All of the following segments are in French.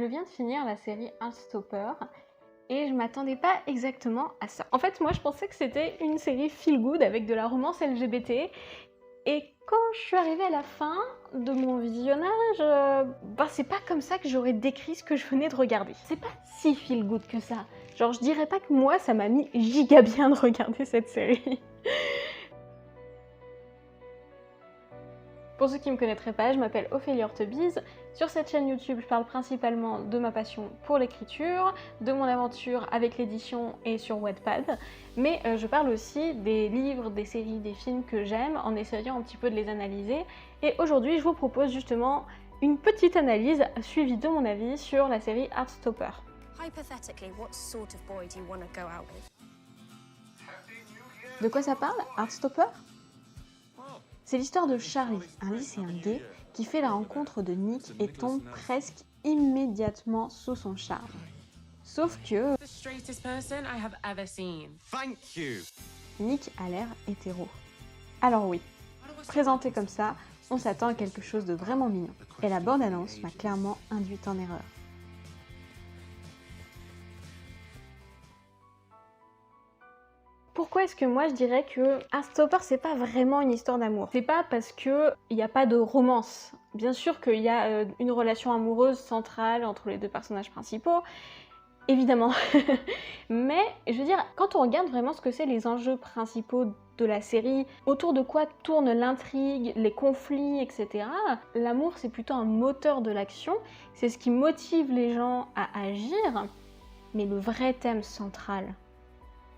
Je viens de finir la série Heartstopper et je m'attendais pas exactement à ça. En fait, moi je pensais que c'était une série feel good avec de la romance LGBT et quand je suis arrivée à la fin de mon visionnage, c'est pas comme ça que j'aurais décrit ce que je venais de regarder. C'est pas si feel good que ça. Genre je dirais pas que moi ça m'a mis giga bien de regarder cette série. Pour ceux qui ne me connaîtraient pas, je m'appelle Ophélie Hortebise. Sur cette chaîne YouTube, je parle principalement de ma passion pour l'écriture, de mon aventure avec l'édition et sur Wattpad, mais je parle aussi des livres, des séries, des films que j'aime en essayant un petit peu de les analyser. Et aujourd'hui, je vous propose justement une petite analyse suivie de mon avis sur la série Heartstopper. De quoi ça parle, Heartstopper ? C'est l'histoire de Charlie, un lycéen gay qui fait la rencontre de Nick et tombe presque immédiatement sous son charme. Sauf que Nick a l'air hétéro. Alors oui, présenté comme ça, on s'attend à quelque chose de vraiment mignon. Et la bande-annonce m'a clairement induite en erreur. Pourquoi est-ce que moi je dirais que Heartstopper c'est pas vraiment une histoire d'amour? C'est pas parce que il n'y a pas de romance. Bien sûr qu'il y a une relation amoureuse centrale entre les deux personnages principaux, évidemment. Mais je veux dire, quand on regarde vraiment ce que c'est les enjeux principaux de la série, autour de quoi tourne l'intrigue, les conflits, etc., l'amour c'est plutôt un moteur de l'action, c'est ce qui motive les gens à agir, mais le vrai thème central,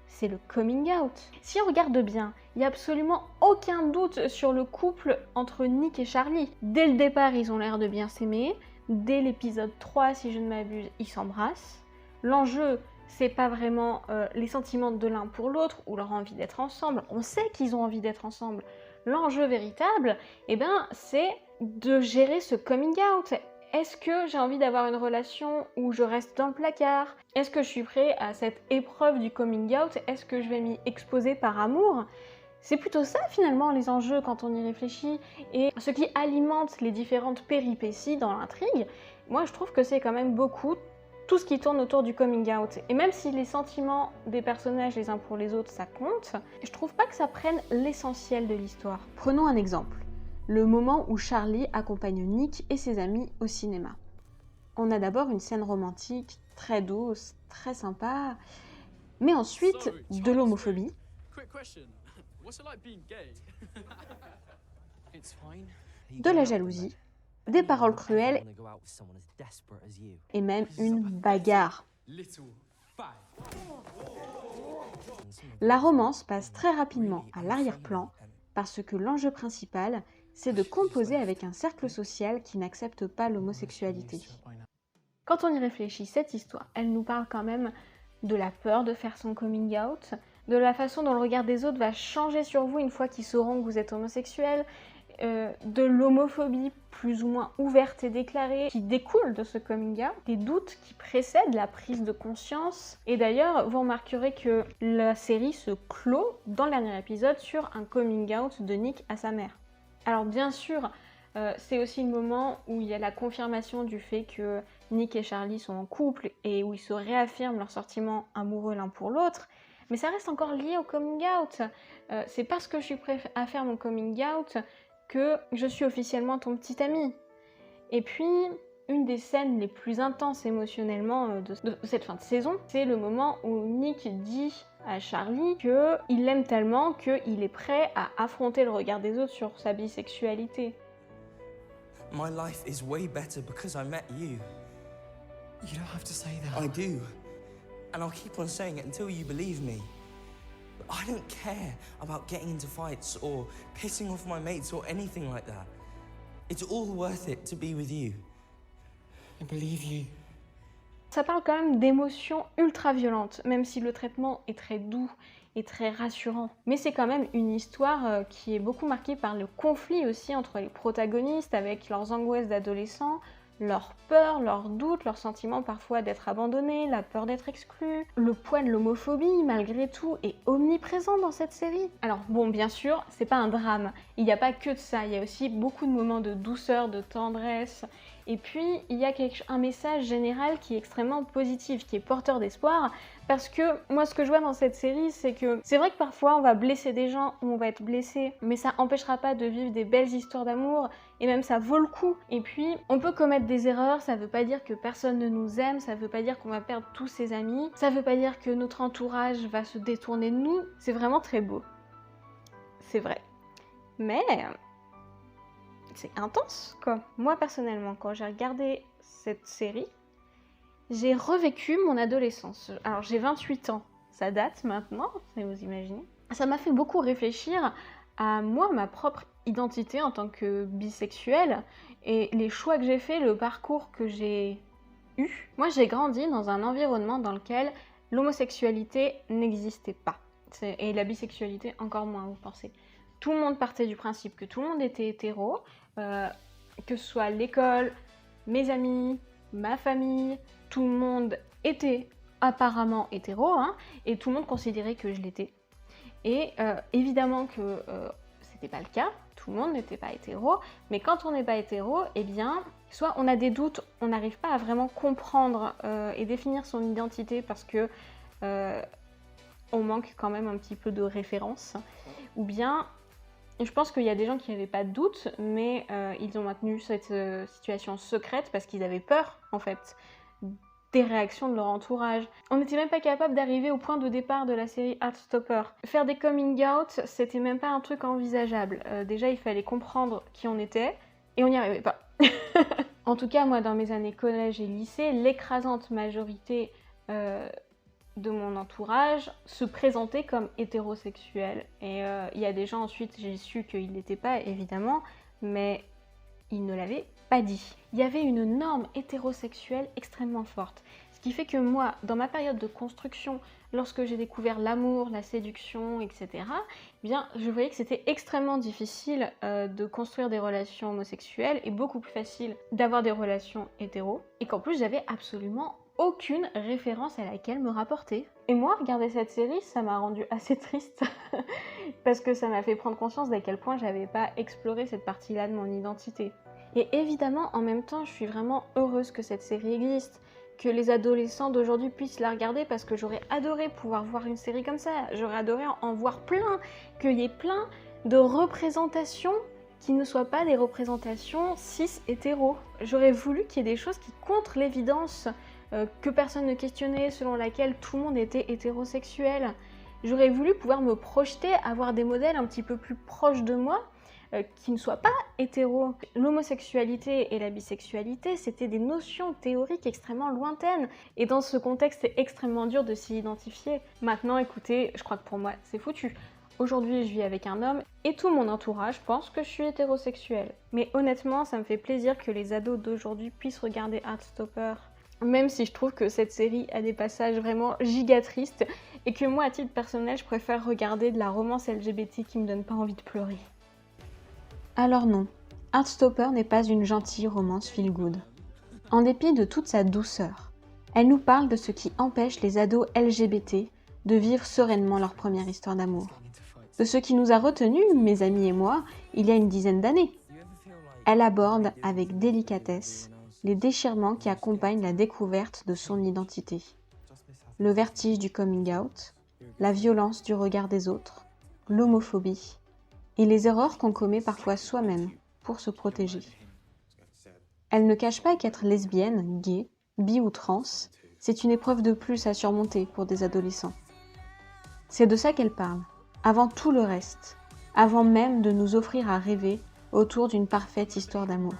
c'est le coming out. Si on regarde bien, il n'y a absolument aucun doute sur le couple entre Nick et Charlie. Dès le départ, ils ont l'air de bien s'aimer. Dès l'épisode 3, si je ne m'abuse, ils s'embrassent. L'enjeu, c'est pas vraiment les sentiments de l'un pour l'autre ou leur envie d'être ensemble. On sait qu'ils ont envie d'être ensemble. L'enjeu véritable, c'est de gérer ce coming out. Est-ce que j'ai envie d'avoir une relation où je reste dans le placard? Est-ce que je suis prêt à cette épreuve du coming out? Est-ce que je vais m'y exposer par amour? C'est plutôt ça finalement les enjeux quand on y réfléchit et ce qui alimente les différentes péripéties dans l'intrigue. Moi je trouve que c'est quand même beaucoup tout ce qui tourne autour du coming out. Et même si les sentiments des personnages les uns pour les autres ça compte, je trouve pas que ça prenne l'essentiel de l'histoire. Prenons un exemple. Le moment où Charlie accompagne Nick et ses amis au cinéma. On a d'abord une scène romantique très douce, très sympa, mais ensuite de l'homophobie, de la jalousie, des paroles cruelles et même une bagarre. La romance passe très rapidement à l'arrière-plan parce que l'enjeu principal, c'est de composer avec un cercle social qui n'accepte pas l'homosexualité. Quand on y réfléchit, cette histoire, elle nous parle quand même de la peur de faire son coming out, de la façon dont le regard des autres va changer sur vous une fois qu'ils sauront que vous êtes homosexuel, de l'homophobie plus ou moins ouverte et déclarée qui découle de ce coming out, des doutes qui précèdent la prise de conscience. Et d'ailleurs, vous remarquerez que la série se clôt dans le dernier épisode sur un coming out de Nick à sa mère. Alors bien sûr, c'est aussi le moment où il y a la confirmation du fait que Nick et Charlie sont en couple et où ils se réaffirment leurs sentiments amoureux l'un pour l'autre, mais ça reste encore lié au coming out. C'est parce que je suis prête à faire mon coming out que je suis officiellement ton petit ami. Et puis, une des scènes les plus intenses émotionnellement de cette fin de saison, c'est le moment où Nick dit à Charlie qu'il l'aime tellement qu'il est prêt à affronter le regard des autres sur sa bisexualité. My life is way better because I met you. You don't have to say that. I do. And I'll keep on saying it until you believe me. But I don't care about getting into fights or pissing off my mates or anything like that. It's all worth it to be with you. I believe you. Ça parle quand même d'émotions ultra violentes, même si le traitement est très doux et très rassurant. Mais c'est quand même une histoire qui est beaucoup marquée par le conflit aussi entre les protagonistes, avec leurs angoisses d'adolescents, leurs peurs, leurs doutes, leurs sentiments parfois d'être abandonnés, la peur d'être exclus. Le poids de l'homophobie, malgré tout, est omniprésent dans cette série. Alors bon, bien sûr, c'est pas un drame. Il n'y a pas que de ça, il y a aussi beaucoup de moments de douceur, de tendresse, Et puis, il y a un message général qui est extrêmement positif, qui est porteur d'espoir, parce que moi, ce que je vois dans cette série, c'est que c'est vrai que parfois, on va blesser des gens ou on va être blessé, mais ça empêchera pas de vivre des belles histoires d'amour, et même ça vaut le coup. Et puis, on peut commettre des erreurs, ça veut pas dire que personne ne nous aime, ça veut pas dire qu'on va perdre tous ses amis, ça veut pas dire que notre entourage va se détourner de nous. C'est vraiment très beau. C'est vrai. Mais c'est intense, quoi. Moi, personnellement, quand j'ai regardé cette série, j'ai revécu mon adolescence. Alors, j'ai 28 ans. Ça date maintenant, vous imaginez. Ça m'a fait beaucoup réfléchir à moi, ma propre identité en tant que bisexuelle, et les choix que j'ai faits, le parcours que j'ai eu. Moi, j'ai grandi dans un environnement dans lequel l'homosexualité n'existait pas. Et la bisexualité encore moins, vous pensez. Tout le monde partait du principe que tout le monde était hétéro, que ce soit l'école, mes amis, ma famille, tout le monde était apparemment hétéro, hein, et tout le monde considérait que je l'étais. Et évidemment que c'était pas le cas, tout le monde n'était pas hétéro, mais quand on n'est pas hétéro, eh bien, soit on a des doutes, on n'arrive pas à vraiment comprendre et définir son identité parce que on manque quand même un petit peu de référence, ou bien je pense qu'il y a des gens qui n'avaient pas de doute, mais ils ont maintenu cette situation secrète parce qu'ils avaient peur, en fait, des réactions de leur entourage. On n'était même pas capable d'arriver au point de départ de la série Heartstopper. Faire des coming out, c'était même pas un truc envisageable. Déjà, il fallait comprendre qui on était, et on n'y arrivait pas. En tout cas, moi, dans mes années collège et lycée, l'écrasante majorité de mon entourage se présentait comme hétérosexuel. Et il y a des gens ensuite, j'ai su qu'ils l'étaient pas, évidemment, mais ils ne l'avaient pas dit. Il y avait une norme hétérosexuelle extrêmement forte. Ce qui fait que moi, dans ma période de construction, lorsque j'ai découvert l'amour, la séduction, etc., eh bien, je voyais que c'était extrêmement difficile de construire des relations homosexuelles et beaucoup plus facile d'avoir des relations hétéros. Et qu'en plus, j'avais absolument aucune référence à laquelle me rapporter. Et moi, regarder cette série, ça m'a rendue assez triste parce que ça m'a fait prendre conscience d'à quel point j'avais pas exploré cette partie-là de mon identité. Et évidemment, en même temps, je suis vraiment heureuse que cette série existe, que les adolescents d'aujourd'hui puissent la regarder parce que j'aurais adoré pouvoir voir une série comme ça, j'aurais adoré en voir plein, qu'il y ait plein de représentations qui ne soient pas des représentations cis-hétéros. J'aurais voulu qu'il y ait des choses qui contre l'évidence que personne ne questionnait, selon laquelle tout le monde était hétérosexuel. J'aurais voulu pouvoir me projeter, avoir des modèles un petit peu plus proches de moi, qui ne soient pas hétéros. L'homosexualité et la bisexualité, c'était des notions théoriques extrêmement lointaines. Et dans ce contexte, c'est extrêmement dur de s'y identifier. Maintenant, écoutez, je crois que pour moi, c'est foutu. Aujourd'hui, je vis avec un homme et tout mon entourage pense que je suis hétérosexuelle. Mais honnêtement, ça me fait plaisir que les ados d'aujourd'hui puissent regarder Heartstopper. Même si je trouve que cette série a des passages vraiment giga tristes et que moi, à titre personnel, je préfère regarder de la romance LGBT qui me donne pas envie de pleurer. Alors non, Heartstopper n'est pas une gentille romance feel-good. En dépit de toute sa douceur, elle nous parle de ce qui empêche les ados LGBT de vivre sereinement leur première histoire d'amour. De ce qui nous a retenus, mes amis et moi, il y a une dizaine d'années. Elle aborde avec délicatesse les déchirements qui accompagnent la découverte de son identité. Le vertige du coming out, la violence du regard des autres, l'homophobie et les erreurs qu'on commet parfois soi-même pour se protéger. Elle ne cache pas qu'être lesbienne, gay, bi ou trans, c'est une épreuve de plus à surmonter pour des adolescents. C'est de ça qu'elle parle, avant tout le reste, avant même de nous offrir à rêver autour d'une parfaite histoire d'amour.